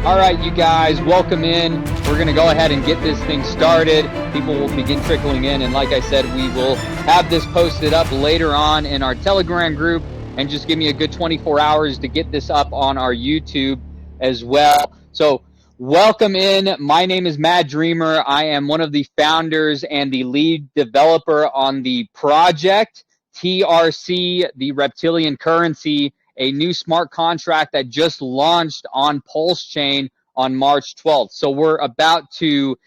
All right, you guys, welcome in. We're going to go ahead and get this thing started. People will begin trickling in, and like I said, we will have this posted up later on in our Telegram group, and just give me a good 24 hours to get this up on our YouTube as well. So welcome in. My name is Mad Dreamer. I am one of the founders and the lead developer on the project TRC, the Reptilian Currency, a new smart contract that just launched on Pulse Chain on March 12th. So we're about to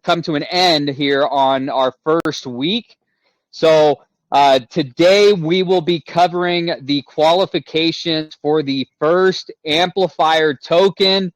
come to an end here on our first week. So today we will be covering the qualifications for the first Amplifier token.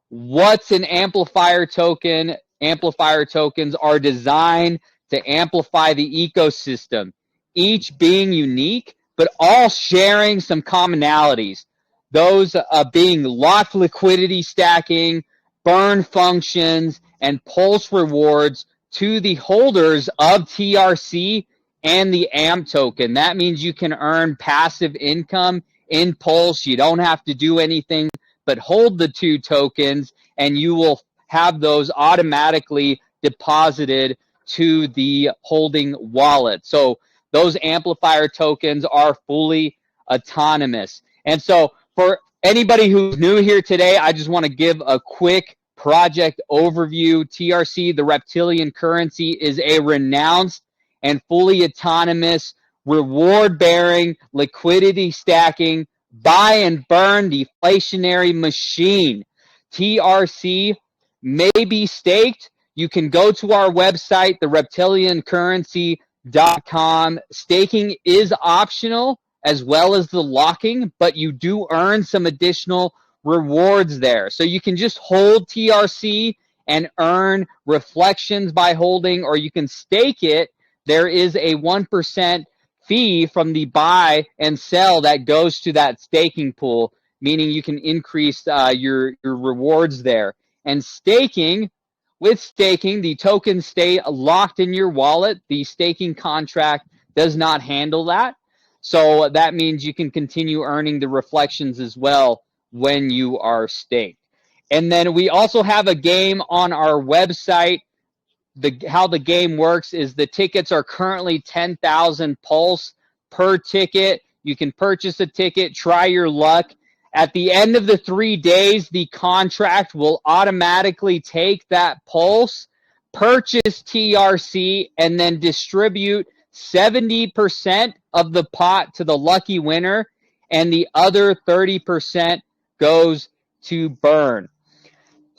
What's an Amplifier token? Amplifier tokens are designed to amplify the ecosystem, each being unique, but all sharing some commonalities. Those being locked liquidity stacking, burn functions, and pulse rewards to the holders of TRC and the AMP token. That means you can earn passive income in Pulse. You don't have to do anything but hold the two tokens, and you will have those automatically deposited to the holding wallet. So those Amplifier tokens are fully autonomous. And so for anybody who's new here today, I just want to give a quick project overview. TRC, the Reptilian Currency, is a renounced and fully autonomous, reward-bearing, liquidity stacking, buy and burn deflationary machine. TRC may be staked. You can go to our website, the reptiliancurrency.com. Staking is optional as well as the locking, but you do earn some additional rewards there. So you can just hold TRC and earn reflections by holding, or you can stake it. There is a 1% fee from the buy and sell that goes to that staking pool, meaning you can increase your rewards there. And with staking, the tokens stay locked in your wallet. The staking contract does not handle that. So that means you can continue earning the reflections as well when you are staked. And then we also have a game on our website. How the game works is the tickets are currently 10,000 Pulse per ticket. You can purchase a ticket, try your luck. At the end of the 3 days, the contract will automatically take that Pulse, purchase TRC, and then distribute 70% of the pot to the lucky winner, and the other 30% goes to burn.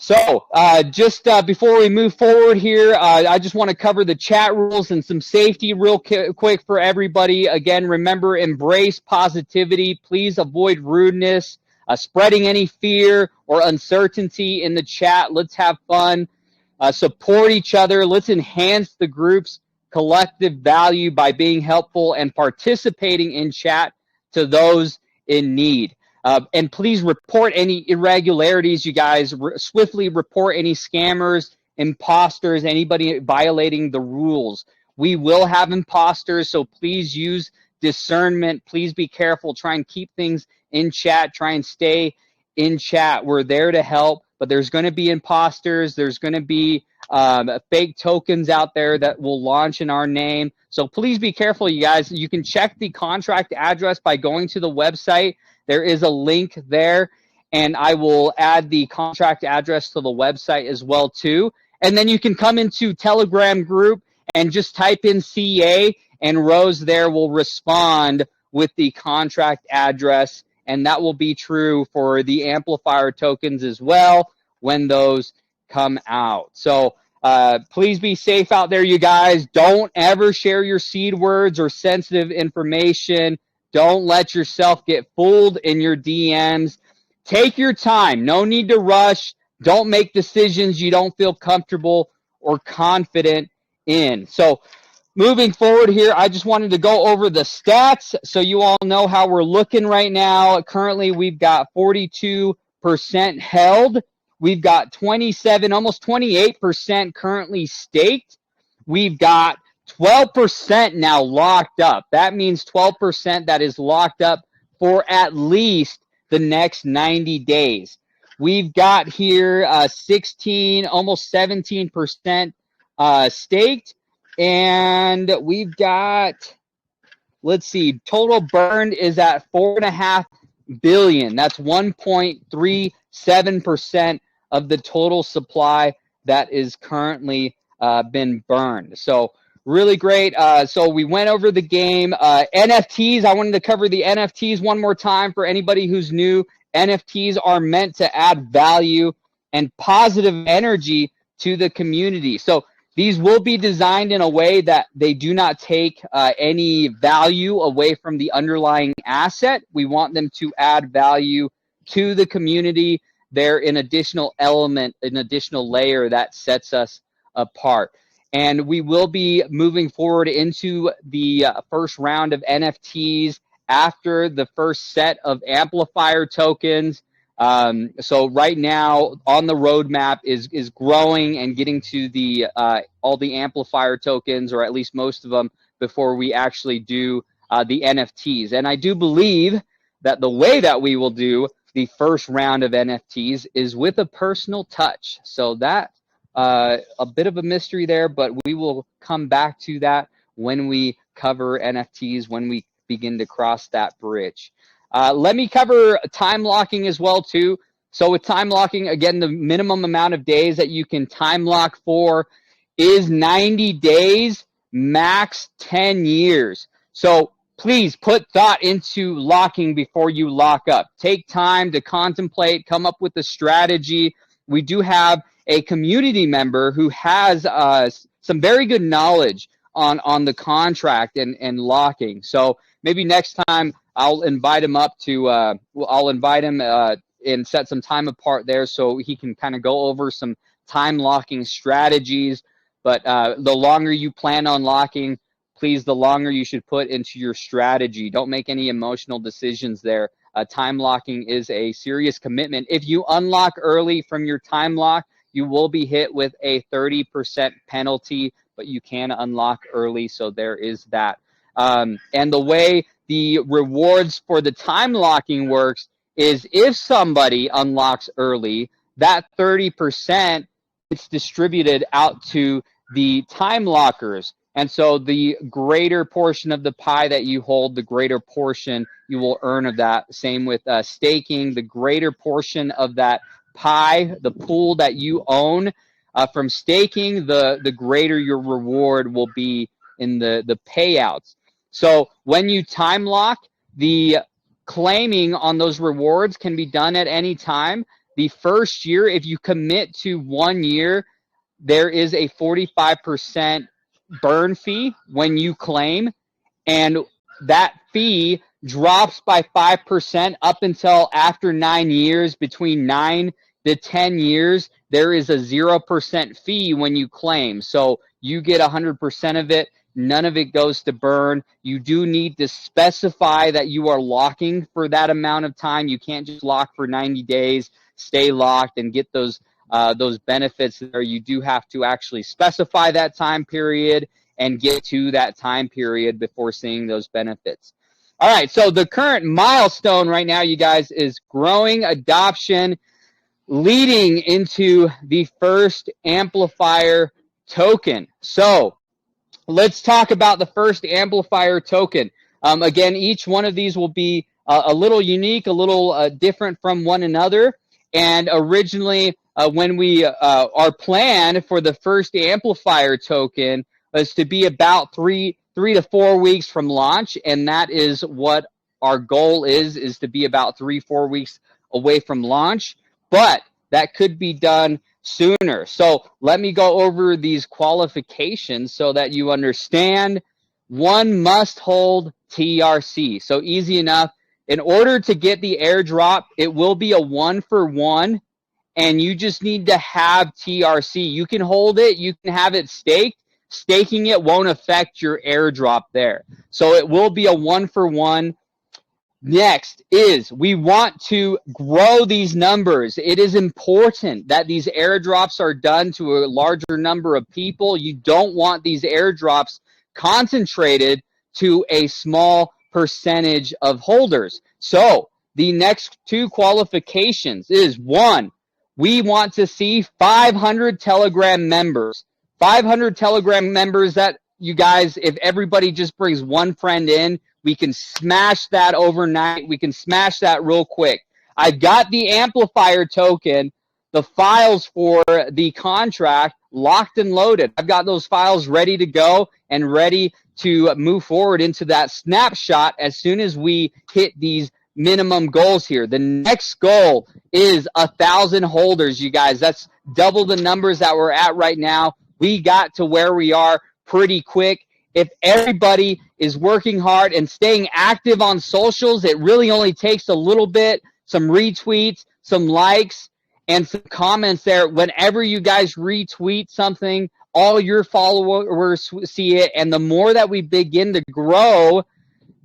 So just before we move forward here, I just want to cover the chat rules and some safety real quick for everybody. Again, remember, embrace positivity. Please avoid rudeness, spreading any fear or uncertainty in the chat. Let's have fun. Support each other. Let's enhance the group's collective value by being helpful and participating in chat to those in need. And please report any irregularities, you guys. Swiftly report any scammers, imposters, anybody violating the rules. We will have imposters, so please use discernment. Please be careful. Try and keep things in chat. Try and stay in chat. We're there to help, but there's going to be imposters. There's going to be fake tokens out there that will launch in our name. So please be careful, you guys. You can check the contract address by going to the website. There is a link there, and I will add the contract address to the website as well too. And then you can come into Telegram group and just type in CA, and Rose there will respond with the contract address, and that will be true for the Amplifier tokens as well when those come out. So please be safe out there, you guys. Don't ever share your seed words or sensitive information. Don't let yourself get fooled in your DMs. Take your time. No need to rush. Don't make decisions you don't feel comfortable or confident in. So moving forward here, I just wanted to go over the stats so you all know how we're looking right now. Currently, we've got 42% held. We've got 27, almost 28% currently staked. We've got 12% now locked up. That means 12% that is locked up for at least the next 90 days. we've got here 16, almost 17% staked, and we've got, let's see, total burned is at 4.5 billion. That's 1.37% of the total supply that is currently been burned. So really great. So we went over the game. NFTs, I wanted to cover the NFTs one more time for anybody who's new. NFTs are meant to add value and positive energy to the community. So these will be designed in a way that they do not take any value away from the underlying asset. We want them to add value to the community. They're an additional element, an additional layer that sets us apart. And we will be moving forward into the first round of NFTs after the first set of Amplifier tokens. So right now on the roadmap is growing and getting to the all the Amplifier tokens, or at least most of them, before we actually do the NFTs. And I do believe that the way that we will do the first round of NFTs is with a personal touch. So that a bit of a mystery there, but we will come back to that when we cover NFTs, when we begin to cross that bridge. Let me cover time locking as well too. So with time locking, again, the minimum amount of days that you can time lock for is 90 days, max 10 years. So please put thought into locking before you lock up. Take time to contemplate, come up with a strategy. We do have a community member who has some very good knowledge on the contract and locking. So maybe next time I'll invite him up to, and set some time apart there so he can kind of go over some time locking strategies. But the longer you plan on locking, please, the longer you should put into your strategy. Don't make any emotional decisions there. Time locking is a serious commitment. If you unlock early from your time lock, you will be hit with a 30% penalty, but you can unlock early, so there is that. And the way the rewards for the time locking works is if somebody unlocks early, that 30% is distributed out to the time lockers. And so the greater portion of the pie that you hold, the greater portion you will earn of that. Same with staking. The greater portion of that pie, the pool that you own from staking, the greater your reward will be in the payouts. So when you time lock, the claiming on those rewards can be done at any time. The first year, if you commit to 1 year, there is a 45% burn fee when you claim, and that fee drops by 5% up until after 9 years. Between 9 to 10 years, there is a 0% fee when you claim. So you get 100% of it. None of it goes to burn. You do need to specify that you are locking for that amount of time. You can't just lock for 90 days, stay locked, and get those benefits there. You do have to actually specify that time period and get to that time period before seeing those benefits. All right, so the current milestone right now, you guys, is growing adoption, leading into the first Amplifier token. So let's talk about the first Amplifier token. Again, each one of these will be a little unique, a little different from one another. And originally, when we our plan for the first Amplifier token was to be about three to 4 weeks from launch, and that is what our goal is to be about 3-4 weeks away from launch. But that could be done sooner. So let me go over these qualifications so that you understand. One must hold TRC. So easy enough. In order to get the airdrop, it will be a 1-for-1, and you just need to have TRC. You can hold it, you can have it staked. Staking it won't affect your airdrop there. So it will be a 1-for-1. Next is we want to grow these numbers. It is important that these airdrops are done to a larger number of people. You don't want these airdrops concentrated to a small percentage of holders. So the next two qualifications is, one, we want to see 500 Telegram members. 500 Telegram members. That, you guys, if everybody just brings one friend in, we can smash that overnight. We can smash that real quick. I've got the Amplifier token, the files for the contract locked and loaded. I've got those files ready to go and ready to move forward into that snapshot as soon as we hit these minimum goals here. The next goal is 1,000 holders, you guys. That's double the numbers that we're at right now. We got to where we are pretty quick. If everybody is working hard and staying active on socials, it really only takes a little bit, some retweets, some likes, and some comments there. Whenever you guys retweet something, all your followers see it. And the more that we begin to grow,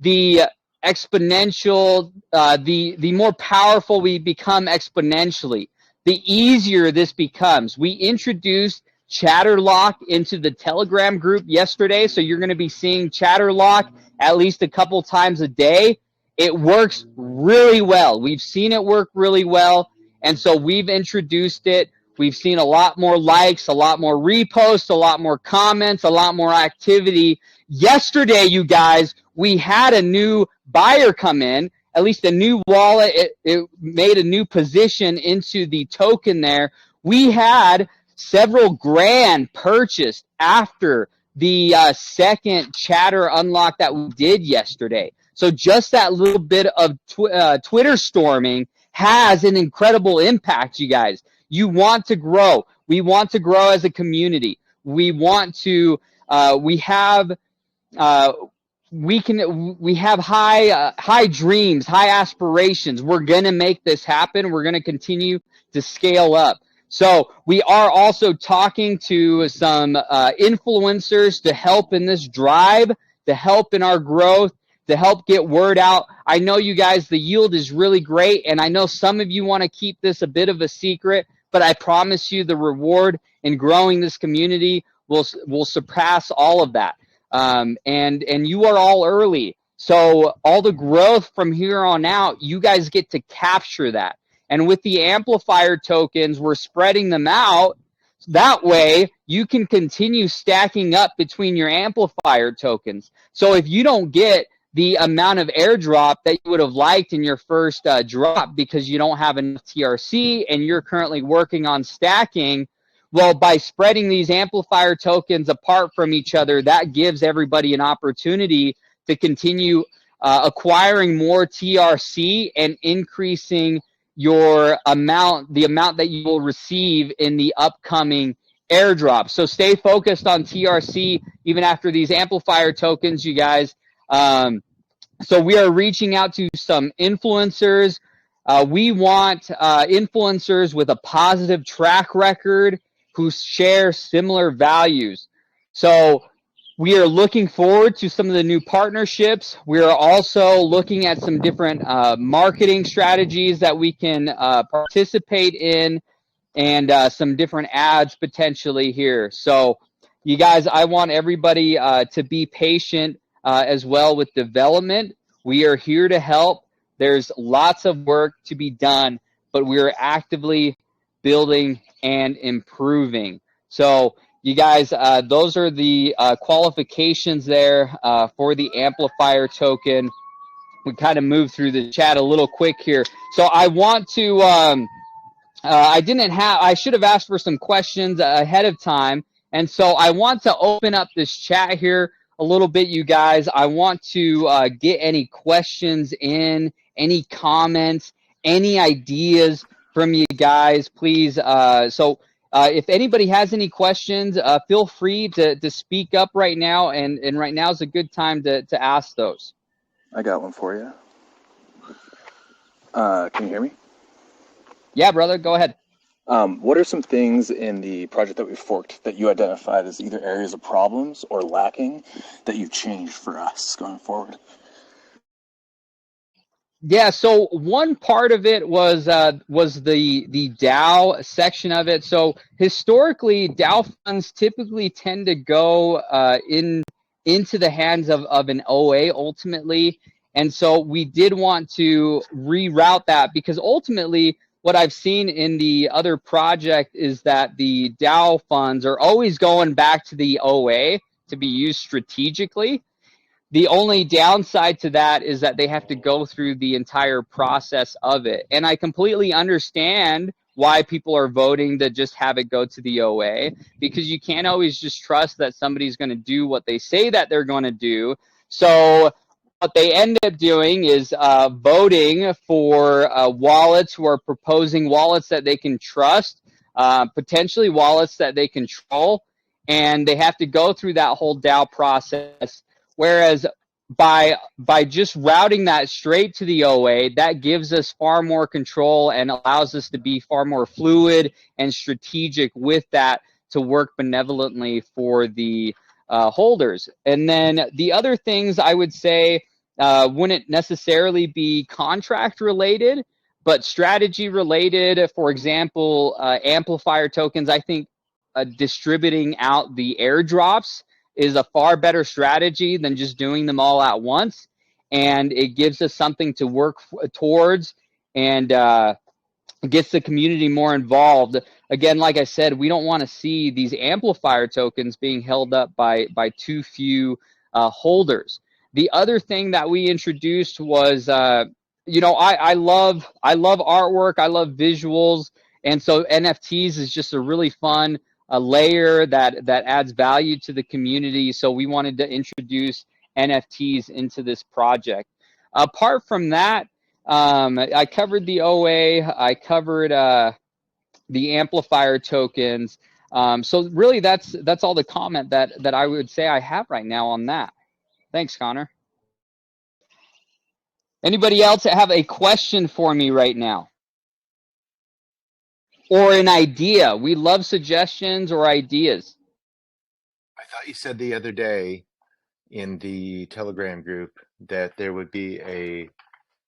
the exponential, the more powerful we become exponentially, the easier this becomes. We introduced Chatterlock into the Telegram group yesterday, so you're going to be seeing Chatterlock at least a couple times a day. It works really well. We've seen it work really well, and so we've introduced it. We've seen a lot more likes, a lot more reposts, a lot more comments, a lot more activity. Yesterday, you guys, we had a new buyer come in, at least a new wallet. It made a new position into the token there. We had several grand purchased after the second chatter unlock that we did yesterday. So just that little bit of Twitter storming has an incredible impact, you guys. You want to grow. We want to grow as a community. We want to. We have high dreams, high aspirations. We're gonna make this happen. We're gonna continue to scale up. So we are also talking to some influencers to help in this drive, to help in our growth, to help get word out. I know you guys, the yield is really great, and I know some of you want to keep this a bit of a secret, but I promise you the reward in growing this community will surpass all of that. And you are all early. So all the growth from here on out, you guys get to capture that. And with the Amplifier tokens, we're spreading them out. That way, you can continue stacking up between your Amplifier tokens. So if you don't get the amount of airdrop that you would have liked in your first drop because you don't have enough TRC and you're currently working on stacking, well, by spreading these Amplifier tokens apart from each other, that gives everybody an opportunity to continue acquiring more TRC and increasing your amount, the amount that you will receive in the upcoming airdrop. So stay focused on TRC even after these Amplifier tokens, you guys. So we are reaching out to some influencers. We want influencers with a positive track record who share similar values. So we are looking forward to some of the new partnerships. We are also looking at some different marketing strategies that we can participate in, and some different ads potentially here. So you guys, I want everybody to be patient as well with development. We are here to help. There's lots of work to be done, but we are actively building and improving. So you guys, those are the qualifications there for the Amplifier token. We kind of moved through the chat a little quick here. So I want to, I should have asked for some questions ahead of time. And so I want to open up this chat here a little bit, you guys. I want to get any questions in, any comments, any ideas from you guys, please. If anybody has any questions, feel free to speak up right now, and right now is a good time to ask those. I got one for you. Can you hear me? Yeah, brother, go ahead. What are some things in the project that we forked that you identified as either areas of problems or lacking that you've changed for us going forward? Yeah, so one part of it was the DAO section of it. So historically, DAO funds typically tend to go into the hands of an OA ultimately, And so we did want to reroute that, because ultimately what I've seen in the other project is that the DAO funds are always going back to the OA to be used strategically. The only downside to that is that they have to go through the entire process of it. And I completely understand why people are voting to just have it go to the OA, because you can't always just trust that somebody's going to do what they say that they're going to do. So what they end up doing is voting for wallets who are proposing wallets that they can trust, potentially wallets that they control, and they have to go through that whole DAO process. Whereas by just routing that straight to the OA, that gives us far more control and allows us to be far more fluid and strategic with that to work benevolently for the holders. And then the other things I would say wouldn't necessarily be contract related, but strategy related. For example, amplifier tokens, I think distributing out the airdrops is a far better strategy than just doing them all at once. And it gives us something to work towards, and gets the community more involved. Again, like I said, we don't want to see these amplifier tokens being held up by too few holders. The other thing that we introduced was, I love artwork, I love visuals, and so NFTs is just a really fun layer that adds value to the community. So we wanted to introduce NFTs into this project. Apart from that, I covered the OA, I covered the amplifier tokens. So really that's all the comment that I would say I have right now on that. Thanks, Connor. Anybody else have a question for me right now? Or an idea? We love suggestions or ideas. I thought you said the other day in the Telegram group that there would be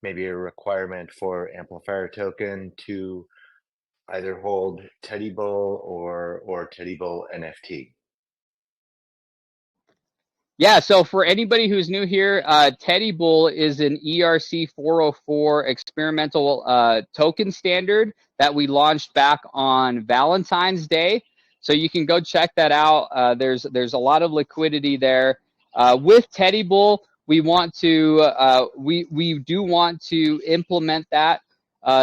maybe a requirement for amplifier token to either hold Teddy Bull or Teddy Bull NFT. Yeah, so for anybody who's new here, Teddy Bull is an ERC 404 experimental token standard that we launched back on Valentine's Day. So you can go check that out. There's a lot of liquidity there. With Teddy Bull, we want to we do want to implement that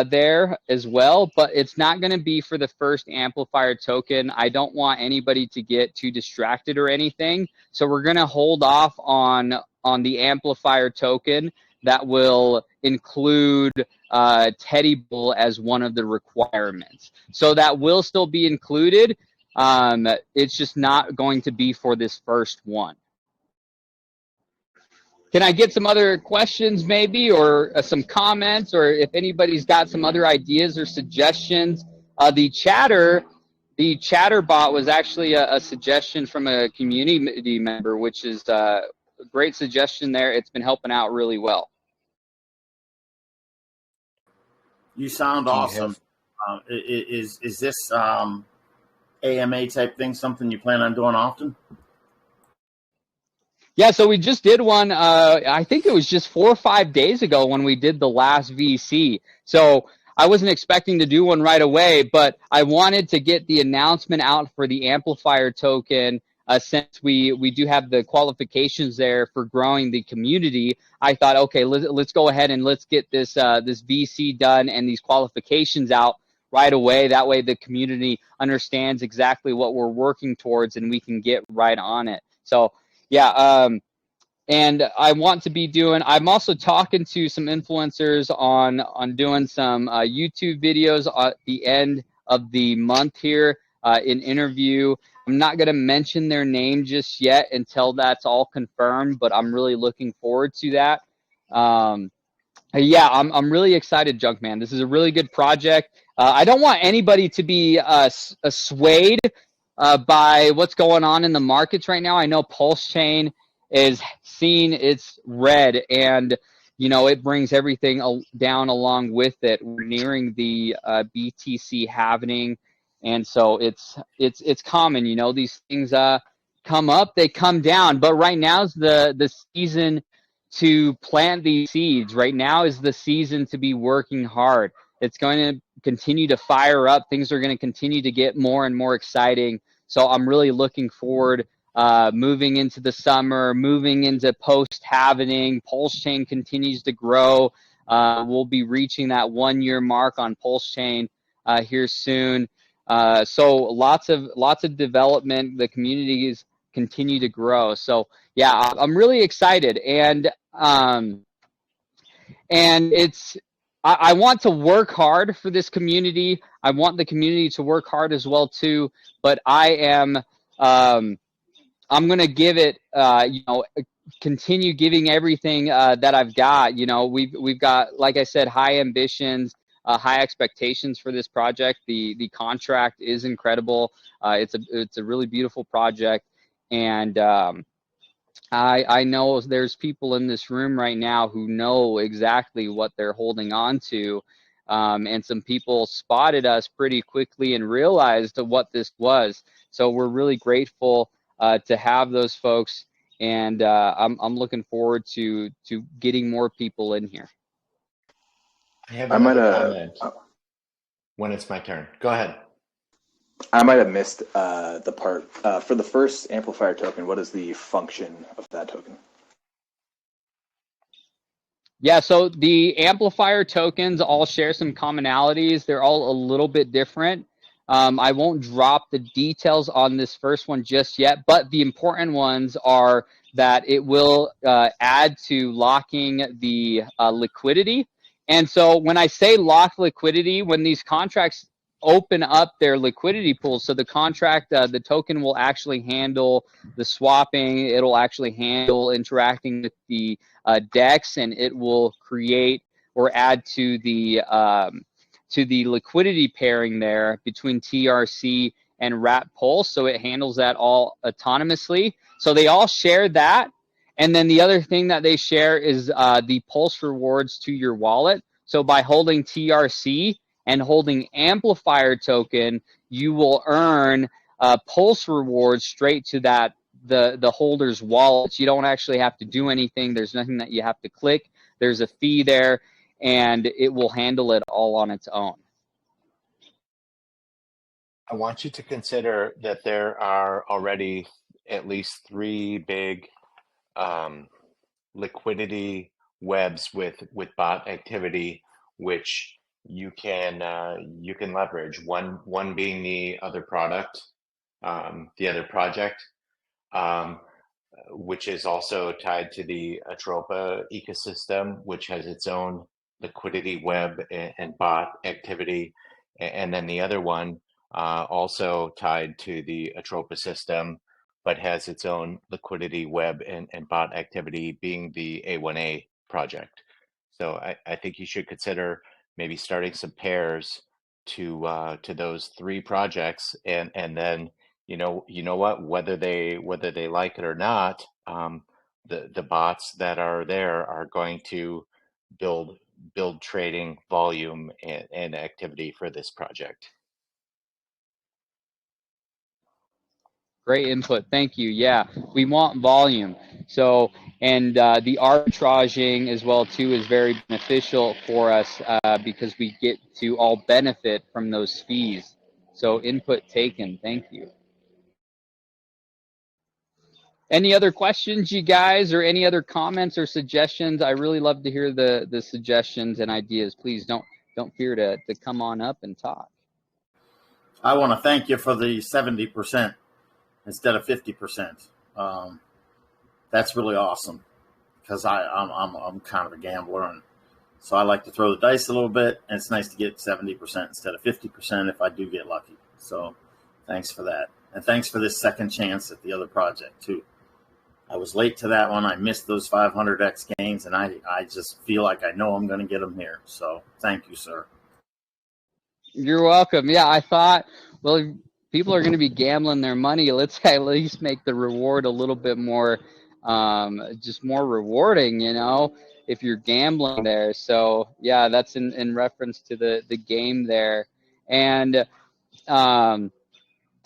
there as well, but it's not going to be for the first amplifier token. I don't want anybody to get too distracted or anything. So we're going to hold off on the amplifier token that will include Teddy Bull as one of the requirements. So that will still be included. It's just not going to be for this first one. Can I get some other questions maybe, or some comments, or if anybody's got some other ideas or suggestions? The chatter bot was actually a suggestion from a community member, which is a great suggestion there. It's been helping out really well. You sound awesome. Is this AMA type thing something you plan on doing often? Yeah, so we just did one, I think it was just 4 or 5 days ago when we did the last VC. So I wasn't expecting to do one right away, but I wanted to get the announcement out for the amplifier token since we do have the qualifications there for growing the community. I thought, okay, let's go ahead and let's get this this VC done and these qualifications out right away. That way the community understands exactly what we're working towards and we can get right on it. So yeah, and I want to be doing, I'm also talking to some influencers on doing some YouTube videos at the end of the month here, in interview. I'm not going to mention their name just yet until that's all confirmed, but I'm really looking forward to that. Yeah, I'm really excited, Junkman. This is a really good project. I don't want anybody to be swayed by what's going on in the markets right now. I know Pulse Chain is seeing its red, and it brings everything down along with it. We're nearing the BTC halving, and so it's common. These things come up, they come down. But right now is the season to plant these seeds. Right now is the season to be working hard. It's going to continue to fire up. Things are going to continue to get more and more exciting. So I'm really looking forward, moving into the summer, moving into post-halvening. Pulse chain continues to grow. We'll be reaching that 1 year mark on Pulse chain here soon. So lots of development. The communities continue to grow. So yeah, I'm really excited, and it's I want to work hard for this community. I want the community to work hard as well too. But I'm going to give it, continue giving everything that I've got. You know, we've got, like I said, high ambitions. High expectations for this project. The contract is incredible. It's a really beautiful project, and I know there's people in this room right now who know exactly what they're holding on to, and some people spotted us pretty quickly and realized what this was. So we're really grateful to have those folks, and I'm looking forward to getting more people in here. I have I might another have comment when it's my turn. Go ahead. I might have missed the part for the first amplifier token. What is the function of that token? Yeah, so the amplifier tokens all share some commonalities. They're all a little bit different. I won't drop the details on this first one just yet, but the important ones are that it will add to locking the liquidity. And so when I say lock liquidity, when these contracts open up their liquidity pools, so the contract, the token will actually handle the swapping, it'll actually handle interacting with the DEX, and it will create or add to the liquidity pairing there between TRC and Wrap Pulse. So it handles that all autonomously. So they all share that. And then the other thing that they share is the Pulse rewards to your wallet. So by holding TRC and holding Amplifier token, you will earn Pulse rewards straight to that the holder's wallet. You don't actually have to do anything. There's nothing that you have to click. There's a fee there, and it will handle it all on its own. I want you to consider that there are already at least 3 big liquidity webs with bot activity, which you can leverage. One being the other product, the other project, which is also tied to the Atropa ecosystem, which has its own liquidity web and bot activity, and then the other one also tied to the Atropa system, but has its own liquidity web and bot activity, being the A1A project. So I think you should consider maybe starting some pairs to those 3 projects, and then you know what, whether they like it or not, the bots that are there are going to build trading volume and activity for this project. Great input. Thank you. Yeah, we want volume. So, and the arbitraging as well too is very beneficial for us because we get to all benefit from those fees. So input taken. Thank you. Any other questions, you guys, or any other comments or suggestions? I really love to hear the suggestions and ideas. Please don't fear to come on up and talk. I want to thank you for the 70% instead of 50%. That's really awesome, because I'm kind of a gambler, and so I like to throw the dice a little bit, and it's nice to get 70% instead of 50% if I do get lucky. So thanks for that, and thanks for this second chance at the other project too. I was late to that one. I missed those 500x gains, and I just feel like I know I'm going to get them here. So thank you, sir. You're welcome. Yeah, I thought, well, people are going to be gambling their money. Let's at least make the reward a little bit more, just more rewarding, you know, if you're gambling there. So yeah, that's in reference to the game there. And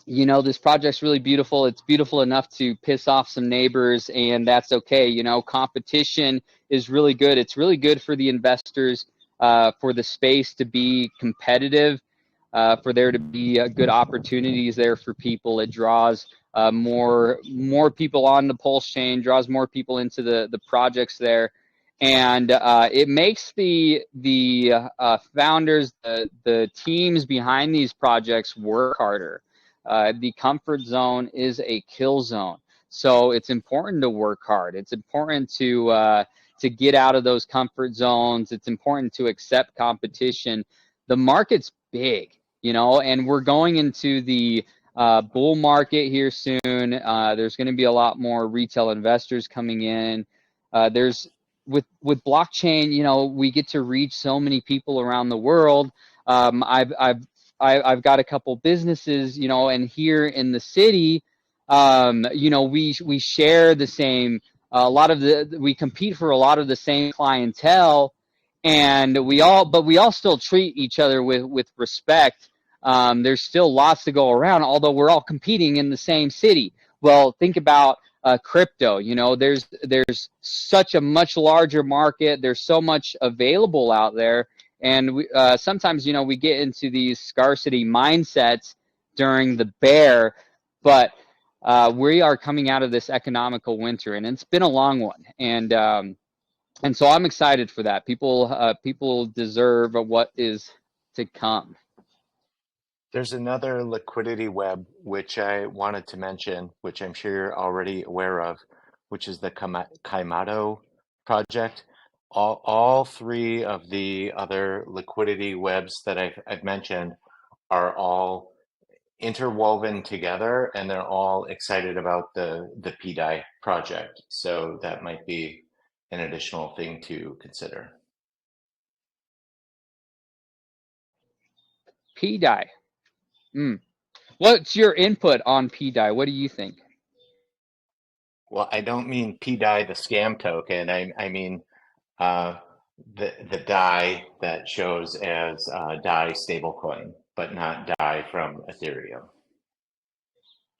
you know, this project's really beautiful. It's beautiful enough to piss off some neighbors, and that's okay. You know, competition is really good. It's really good for the investors, for the space to be competitive, for there to be good opportunities there for people. It draws more people on the pulse chain, draws more people into the projects there, and it makes the founders, the teams behind these projects work harder. The comfort zone is a kill zone. So it's important to work hard. It's important to get out of those comfort zones. It's important to accept competition. The market's big, you know, and we're going into the bull market here soon. There's going to be a lot more retail investors coming in. There's with blockchain, you know, we get to reach so many people around the world. I've got a couple businesses, you know, and here in the city, you know, we share the same, we compete for a lot of the same clientele, and we all still treat each other with respect. There's still lots to go around, although we're all competing in the same city. Well, think about crypto. You know, there's such a much larger market. There's so much available out there. And we, sometimes, you know, we get into these scarcity mindsets during the bear, but we are coming out of this economical winter, and it's been a long one. And so I'm excited for that. People deserve what is to come. There's another liquidity web which I wanted to mention, which I'm sure you're already aware of, which is the Kaimato project. All three of the other liquidity webs that I've mentioned are all interwoven together, and they're all excited about the PDAI project. So that might be an additional thing to consider. PDAI. What's your input on PDAI? What do you think? Well, I don't mean PDAI, the scam token. I mean the DAI that shows as DAI stablecoin, but not DAI from Ethereum.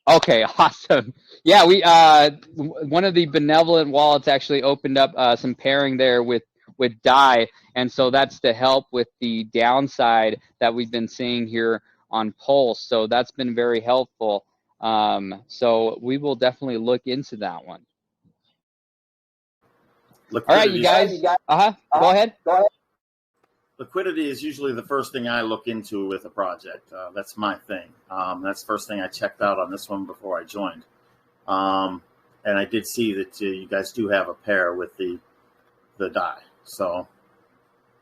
Okay, awesome. Yeah, we one of the benevolent wallets actually opened up some pairing there with DAI, and so that's to help with the downside that we've been seeing here on Pulse. So that's been very helpful. So we will definitely look into that one. Liquidity. All right, you guys. Go ahead. Liquidity is usually the first thing I look into with a project. That's my thing. That's the first thing I checked out on this one before I joined. And I did see that you guys do have a pair with the DAI. So,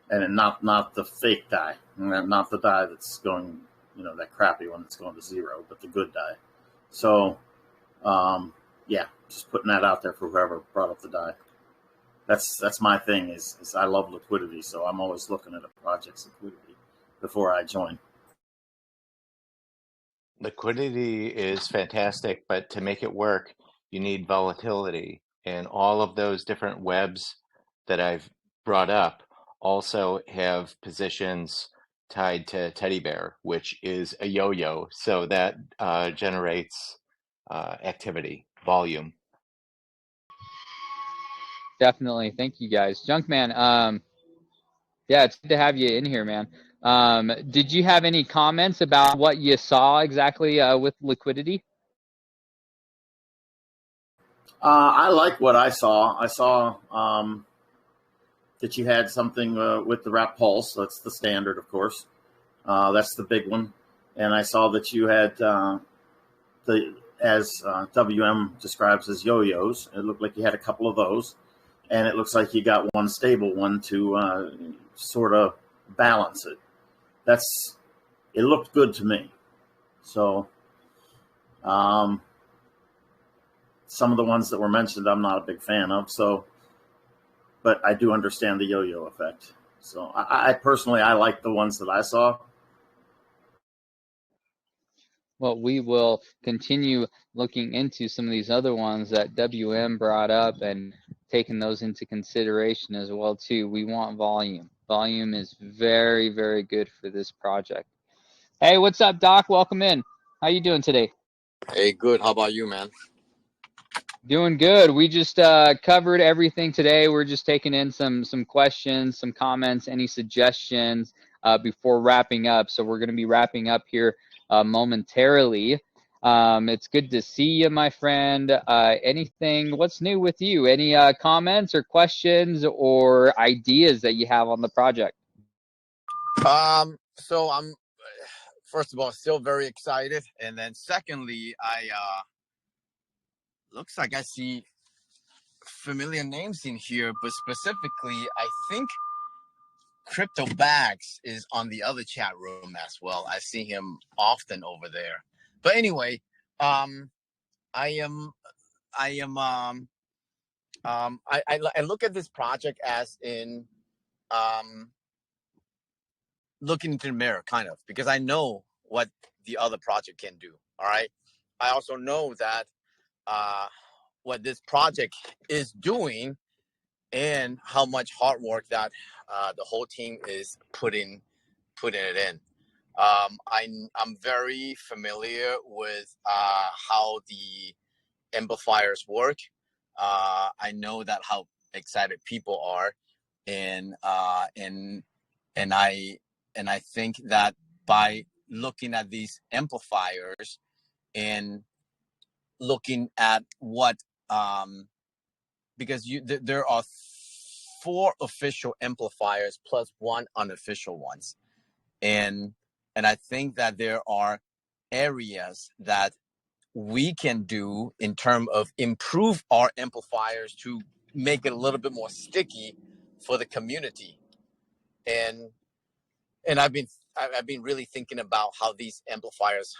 and not the fake DAI, not the DAI that's going, you know, that crappy one that's going to zero, but the good DAI. So, yeah, just putting that out there for whoever brought up the DAI. That's my thing is I love liquidity, so I'm always looking at a project's liquidity before I join. Liquidity is fantastic, but to make it work, you need volatility. And all of those different webs that I've brought up also have positions tied to Teddy Bear, which is a yo-yo. So that generates activity, volume. Definitely. Thank you, guys. Junkman, yeah, it's good to have you in here, man. Did you have any comments about what you saw exactly with liquidity? I like what I saw. I saw that you had something with the Wrap Pulse. That's the standard, of course. That's the big one. And I saw that you had as WM describes as yo-yos. It looked like you had a couple of those. And it looks like you got one stable one to sort of balance it. It looked good to me. So some of the ones that were mentioned, I'm not a big fan of. So, but I do understand the yo-yo effect. So I personally, I like the ones that I saw. Well, we will continue looking into some of these other ones that WM brought up and taking those into consideration as well too. We want volume. Volume is very, very good for this project. Hey, what's up, Doc? Welcome in. How you doing today? Hey, good. How about you, man? Doing good. We just covered everything today. We're just taking in some questions, some comments, any suggestions before wrapping up. So we're going to be wrapping up here momentarily. It's good to see you, my friend. What's new with you? Any comments or questions or ideas that you have on the project? So I'm first of all still very excited, and then secondly, I looks like I see familiar names in here, but specifically, I think Crypto Bags is on the other chat room as well. I see him often over there. But anyway, um, I am, I am, I look at this project as in, um, looking into the mirror, kind of, because I know what the other project can do. All right. I also know that what this project is doing and how much hard work that the whole team is putting it in. I'm very familiar with how the amplifiers work. I know that how excited people are, and and I and I think that by looking at these amplifiers and looking at what because there are 4 official amplifiers plus 1 unofficial ones, and I think that there are areas that we can do in terms of improve our amplifiers to make it a little bit more sticky for the community. And I've been really thinking about how these amplifiers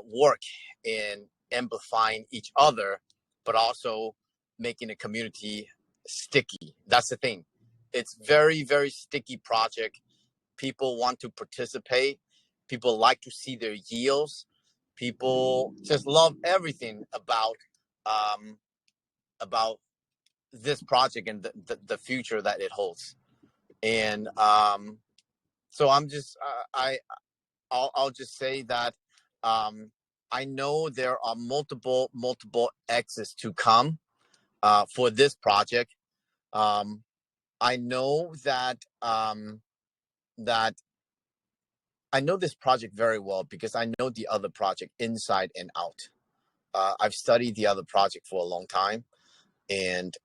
work in amplifying each other, but also making a community sticky. That's the thing. It's very, very sticky project. People want to participate. People like to see their yields. People just love everything about this project and the future that it holds. And so I'm just I'll just say that I know there are multiple exits to come for this project. I know that that I know this project very well because I know the other project inside and out. I've studied the other project for a long time, and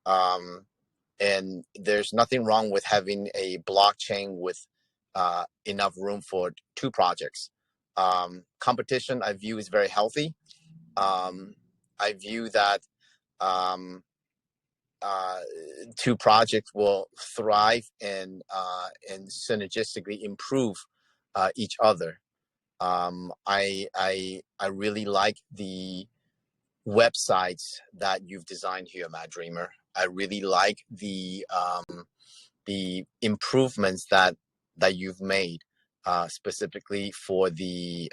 there's nothing wrong with having a blockchain with enough room for 2 projects. Competition, I view, is very healthy. I view that um, 2 projects will thrive and synergistically improve each other. I really like the websites that you've designed here, Mad Dreamer. I really like the improvements that you've made, specifically for the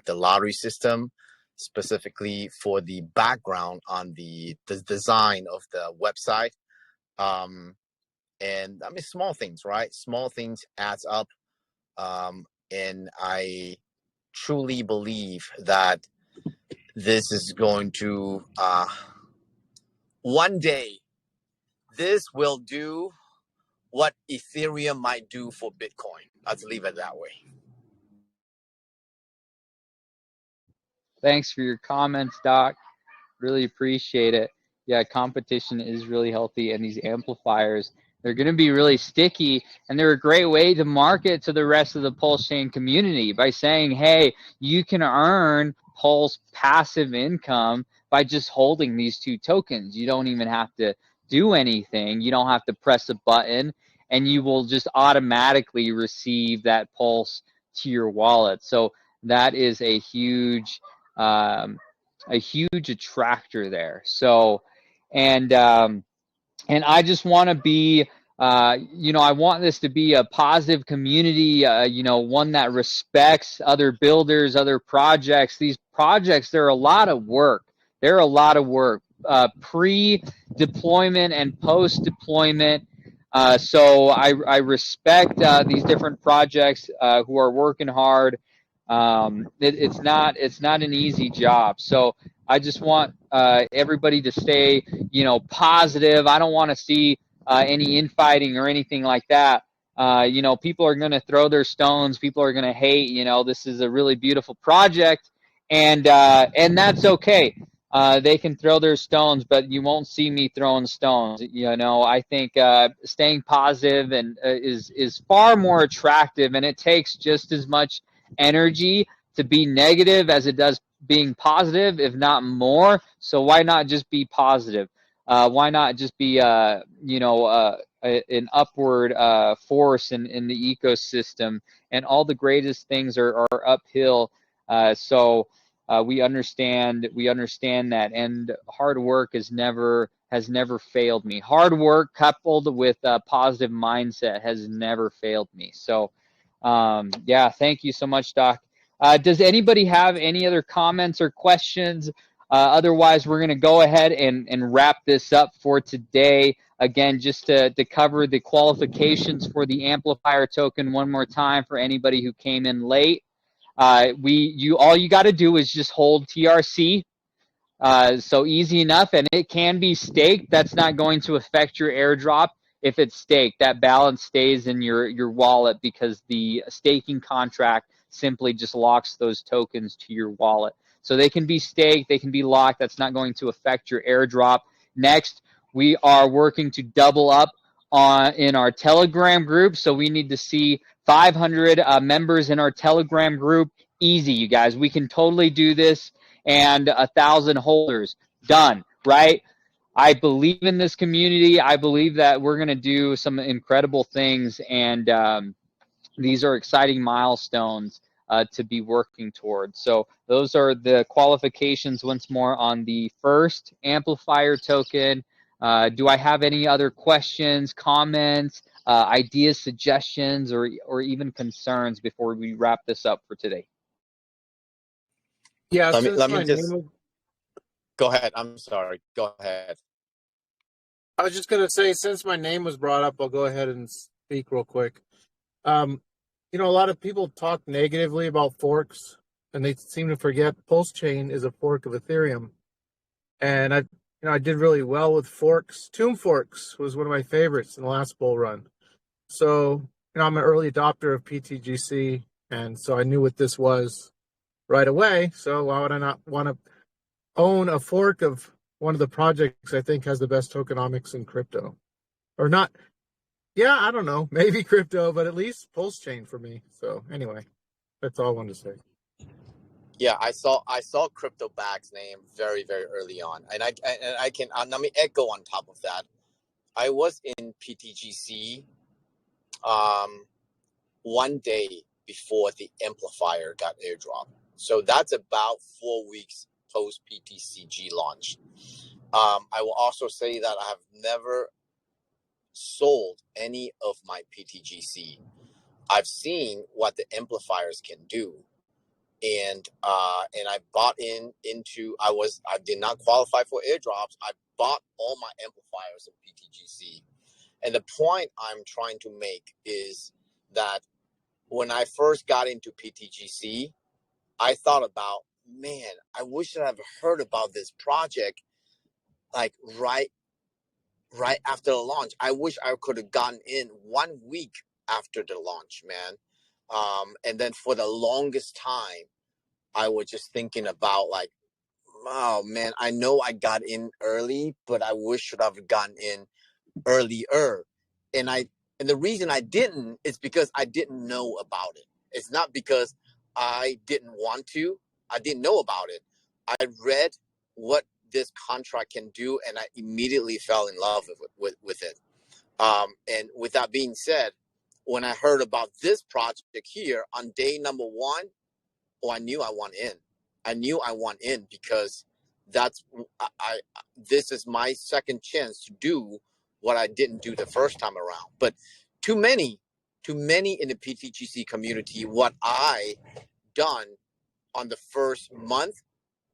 lottery system, specifically for the background on the design of the website. And I mean, small things, right? Small things adds up. And I truly believe that this is going to one day, this will do what Ethereum might do for Bitcoin. Let's leave it that way. Thanks for your comments, Doc. Really appreciate it. Yeah, competition is really healthy, and these amplifiers, they're going to be really sticky, and they're a great way to market to the rest of the Pulse chain community by saying, hey, you can earn Pulse passive income by just holding these 2 tokens. You don't even have to do anything. You don't have to press a button, and you will just automatically receive that Pulse to your wallet. So that is a huge attractor there. So, and I just want to be, I want this to be a positive community, one that respects other builders, other projects. These projects, they're a lot of work. They're a lot of work, pre-deployment and post-deployment. So I respect these different projects who are working hard. It's not an easy job. So I just want everybody to stay, positive. I don't want to see any infighting or anything like that. People are going to throw their stones. People are going to hate. This is a really beautiful project, and that's okay. They can throw their stones, but you won't see me throwing stones. I think staying positive and is far more attractive, and it takes just as much energy to be negative as it does being positive, if not more. So why not just be positive? Why not just be an upward force in the ecosystem? And all the greatest things are uphill. So we understand that, and hard work has never failed me. Hard work coupled with a positive mindset has never failed me. So yeah, thank you so much, Doc. Does anybody have any other comments or questions? Otherwise, we're going to go ahead and wrap this up for today. Again, just to cover the qualifications for the Amplifier token one more time for anybody who came in late. All you got to do is just hold TRC. So easy enough, and it can be staked. That's not going to affect your airdrop. If it's staked, that balance stays in your wallet because the staking contract simply just locks those tokens to your wallet. So they can be staked, they can be locked. That's not going to affect your airdrop. Next, we are working to double up in our Telegram group. So we need to see 500 members in our Telegram group. Easy, you guys. We can totally do this. And 1,000 holders. Done, right? I believe in this community. I believe that we're going to do some incredible things, and these are exciting milestones to be working towards. So those are the qualifications once more on the first Amplifier token. Do I have any other questions, comments, ideas, suggestions, or even concerns before we wrap this up for today? Yeah, let me just go ahead. I'm sorry. Go ahead. I was just going to say, since my name was brought up, I'll go ahead and speak real quick. A lot of people talk negatively about forks, and they seem to forget Pulse Chain is a fork of Ethereum. And I did really well with forks. Tomb Forks was one of my favorites in the last bull run. So, I'm an early adopter of PTGC, and so I knew what this was right away. So why would I not want to own a fork of one of the projects I think has the best tokenomics in crypto? Or not? Yeah, I don't know. Maybe crypto, but at least Pulse Chain for me. So anyway, that's all I wanted to say. Yeah, I saw CryptoBack's name very, very early on, and I can let me echo on top of that. I was in PTGC one day before the Amplifier got airdrop. So that's about 4 weeks post PTCG launch. I will also say that I have never sold any of my PTGC. I've seen what the amplifiers can do, and I bought into. I did not qualify for airdrops. I bought all my amplifiers in PTGC, and the point I'm trying to make is that when I first got into PTGC, I thought about, man, I wish that I've heard about this project like right after the launch. I wish I could have gotten in 1 week after the launch, man. And then for the longest time, I was just thinking about like, oh man, I know I got in early, but I wish I've gotten in earlier. And the reason I didn't is because I didn't know about it. It's not because I didn't want to. I didn't know about it. I read what this contract can do, and I immediately fell in love with it. And with that being said, when I heard about this project here on day number 1, I knew I want in. I knew I want in because this is my second chance to do what I didn't do the first time around. But too many in the PTGC community, what I done on the first month,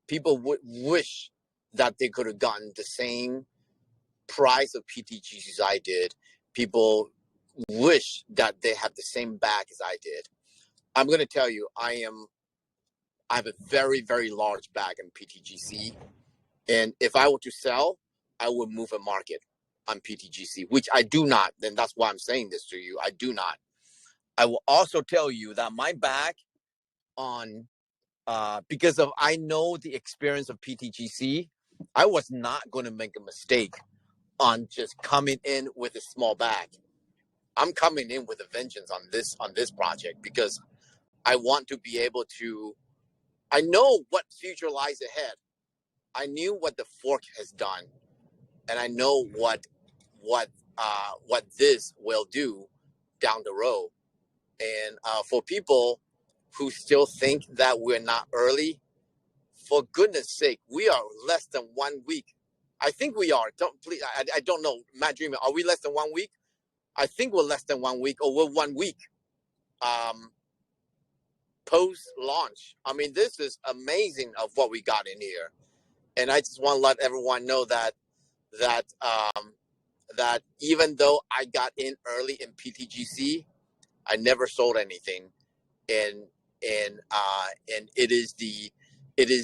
people would wish that they could have gotten the same price of PTGC as I did. People wish that they had the same back as I did. I'm going to tell you, I am I have a very, very large bag in PTGC. And if I were to sell, I would move a market on PTGC, which I do not. Then that's why I'm saying this to you. I do not. I will also tell you that my bag on, because of I know the experience of PTGC, I was not going to make a mistake on just coming in with a small bag. I'm coming in with a vengeance on this project because I want to be able to. I know what future lies ahead. I knew what the fork has done, and I know what this will do down the road. And for people who still think that we're not early, for goodness sake, we are less than 1 week. I think we are. I don't know, Matt Dreamer. Are we less than 1 week? I think we're less than 1 week, or we're 1 week post launch. I mean, this is amazing of what we got in here, and I just want to let everyone know that that even though I got in early in PTGC, I never sold anything, and it is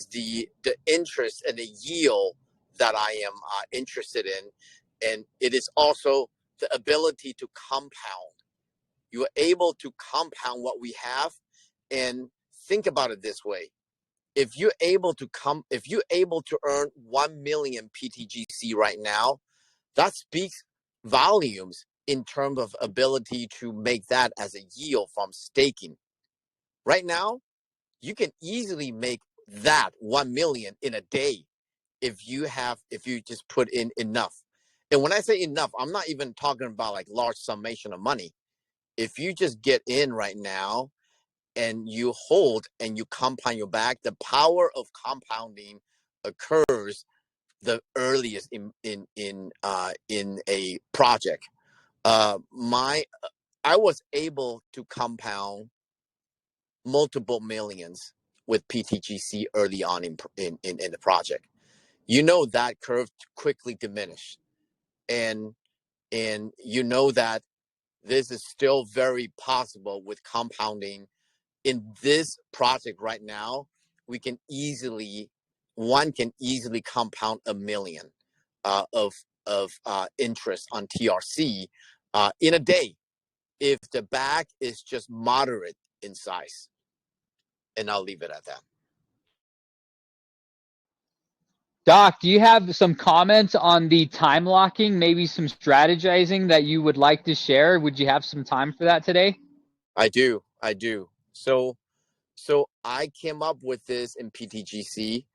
the interest and the yield that I am interested in, and it is also the ability to compound. You are able to compound what we have, and think about it this way: if you're able to earn 1 million PTGC right now, that speaks volumes in terms of ability to make that as a yield from staking. Right now, you can easily make that 1 million in a day if you just put in enough. And when I say enough, I'm not even talking about like large summation of money. If you just get in right now and you hold and you compound your bag, the power of compounding occurs the earliest in a project. I was able to compound multiple millions with PTGC early on in the project. You know that curve quickly diminished, and you know that this is still very possible with compounding. In this project right now, one can easily compound 1 million of interest on TRC in a day if the bag is just moderate in size. And I'll leave it at that. Doc, do you have some comments on the time locking, maybe some strategizing that you would like to share? Would you have some time for that today? I do. So I came up with this in PTGC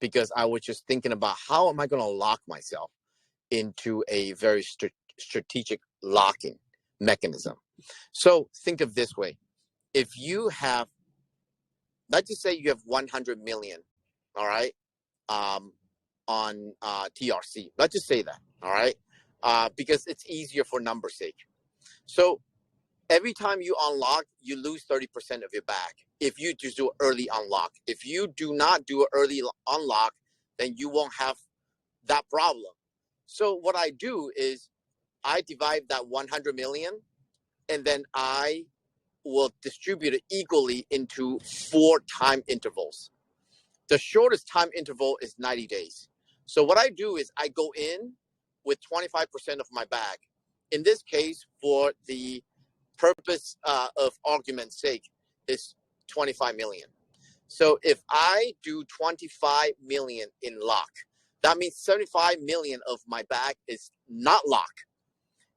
because I was just thinking about how am I going to lock myself into a very strategic locking mechanism. So think of this way. If you have, let's just say you have 100 million, all right, on TRC. Let's just say that, all right, because it's easier for number's sake. So every time you unlock, you lose 30% of your bag. If you just do early unlock, if you do not do an early unlock, then you won't have that problem. So what I do is I divide that 100 million, and then I will distribute it equally into 4 time intervals. The shortest time interval is 90 days. So what I do is I go in with 25% of my bag. In this case, for the purpose of argument's sake, is 25 million. So if I do 25 million in lock, that means 75 million of my bag is not lock.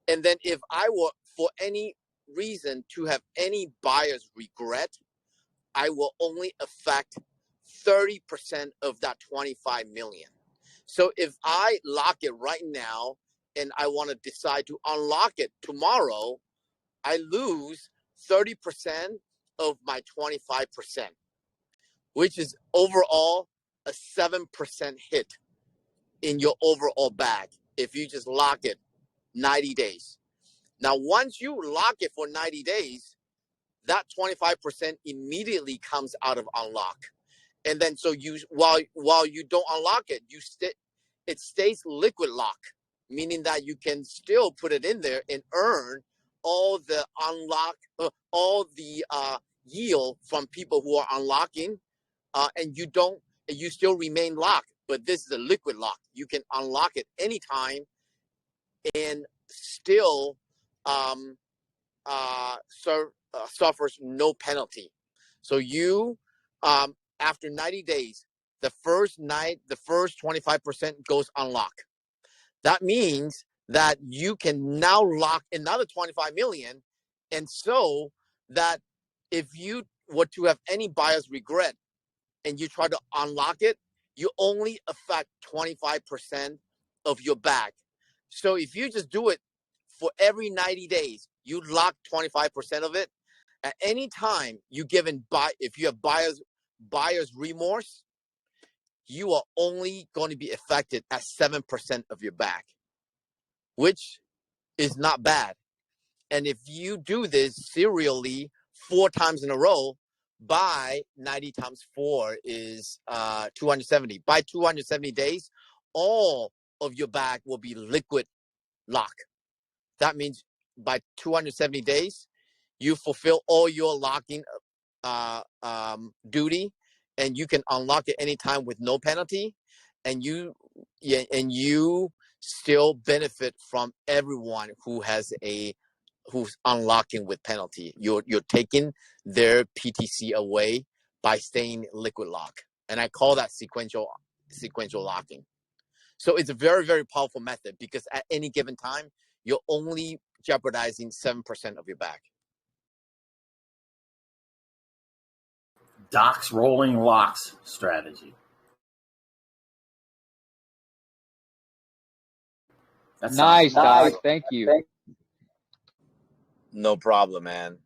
And then if I were, for any reason, to have any buyer's regret, I will only affect 30% of that 25 million. So if I lock it right now and I want to decide to unlock it tomorrow, I lose 30% of my 25%, which is overall a 7% hit in your overall bag if you just lock it 90 days. Now, once you lock it for 90 days, that 25% immediately comes out of unlock. And then so you while you don't unlock it, it stays liquid lock, meaning that you can still put it in there and earn all the unlock, all the yield from people who are unlocking, and you still remain locked. But this is a liquid lock. You can unlock it anytime and still suffers no penalty. So you, after 90 days, the first 25% goes unlocked. That means that you can now lock another 25 million, and so that if you were to have any buyer's regret and you try to unlock it, you only affect 25% of your bag. So if you just do it for every 90 days, you lock 25% of it. At any time you if you have buyer's remorse, you are only going to be affected at 7% of your bag, which is not bad. And if you do this serially 4 times in a row, by 90 times 4 is 270. By 270 days, all of your bag will be liquid lock. That means by 270 days, you fulfill all your locking duty, and you can unlock it anytime with no penalty, and you still benefit from everyone who's unlocking with penalty. You're taking their PTC away by staying liquid lock, and I call that sequential locking. So it's a very, very powerful method because at any given time, you're only jeopardizing 7% of your bag. Doc's rolling locks strategy. That Nice, nice. Doc. Thank you. No problem, man.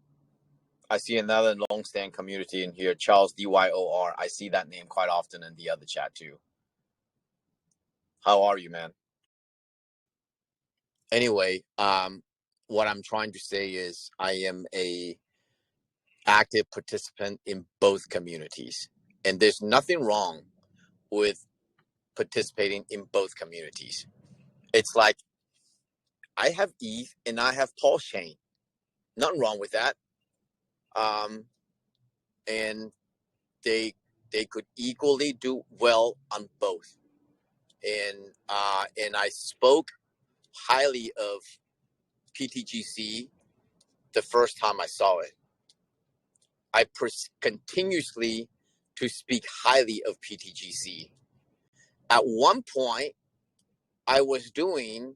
I see another long-standing community in here, Charles DYOR. I see that name quite often in the other chat too. How are you, man? Anyway, what I'm trying to say is I am a active participant in both communities, and there's nothing wrong with participating in both communities. It's like I have ETH and I have Pulse Chain. Nothing wrong with that. And they could equally do well on both. And I spoke highly of PTGC the first time I saw it. I continuously to speak highly of PTGC. At one point, I was doing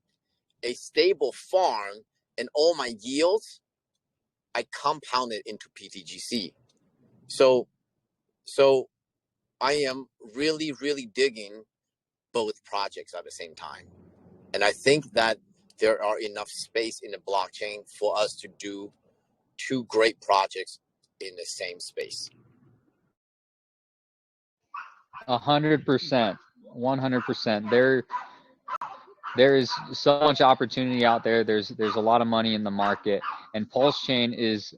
a stable farm, and all my yields I compounded into PTGC. So I am really, really digging both projects at the same time. And I think that there are enough space in the blockchain for us to do 2 great projects in the same space. 100%. 100%. There is so much opportunity out there. There's a lot of money in the market, and Pulse Chain is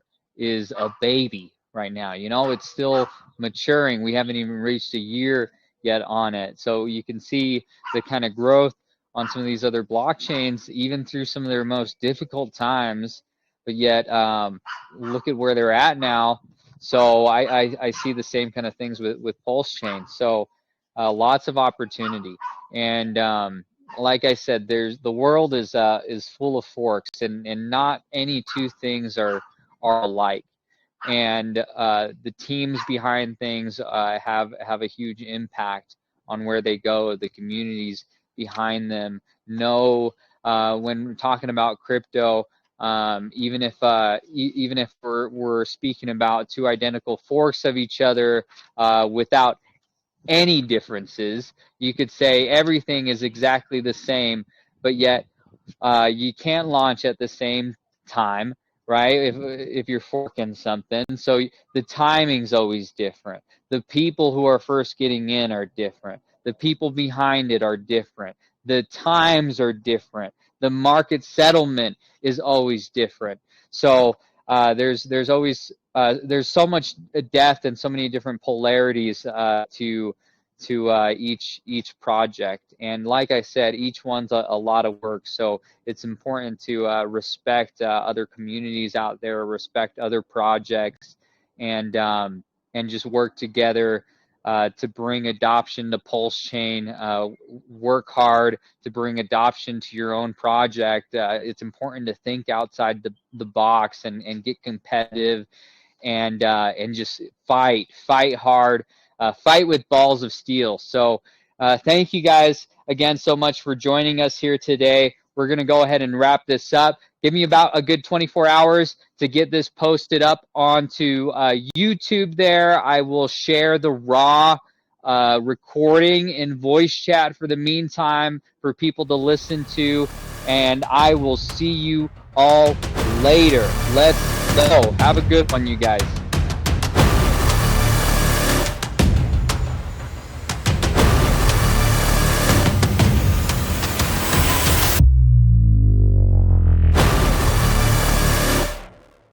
a baby right now. You know, it's still maturing. We haven't even reached a year yet on it. So you can see the kind of growth on some of these other blockchains, even through some of their most difficult times. But yet, look at where they're at now. So I see the same kind of things with Pulse Chain. So lots of opportunity. And like I said, the world is full of forks, and not any 2 things are alike. And the teams behind things have a huge impact on where they go. The communities behind them know when we're talking about crypto. Even if we're speaking about 2 identical forks of each other without any differences, you could say everything is exactly the same, but yet you can't launch at the same time, right? If you're forking something, so the timing's always different. The people who are first getting in are different. The people behind it are different. The times are different. The market settlement is always different. So there's always there's so much depth and so many different polarities to each project. And like I said, each one's a lot of work. So it's important to respect other communities out there, respect other projects, and just work together to bring adoption to Pulse Chain. Work hard to bring adoption to your own project. It's important to think outside the box and get competitive and just fight hard, fight with balls of steel. So thank you guys again so much for joining us here today. We're going to go ahead and wrap this up. Give me about a good 24 hours to get this posted up onto YouTube there. I will share the raw recording in voice chat for the meantime for people to listen to. And I will see you all later. Let's go. Have a good one, you guys.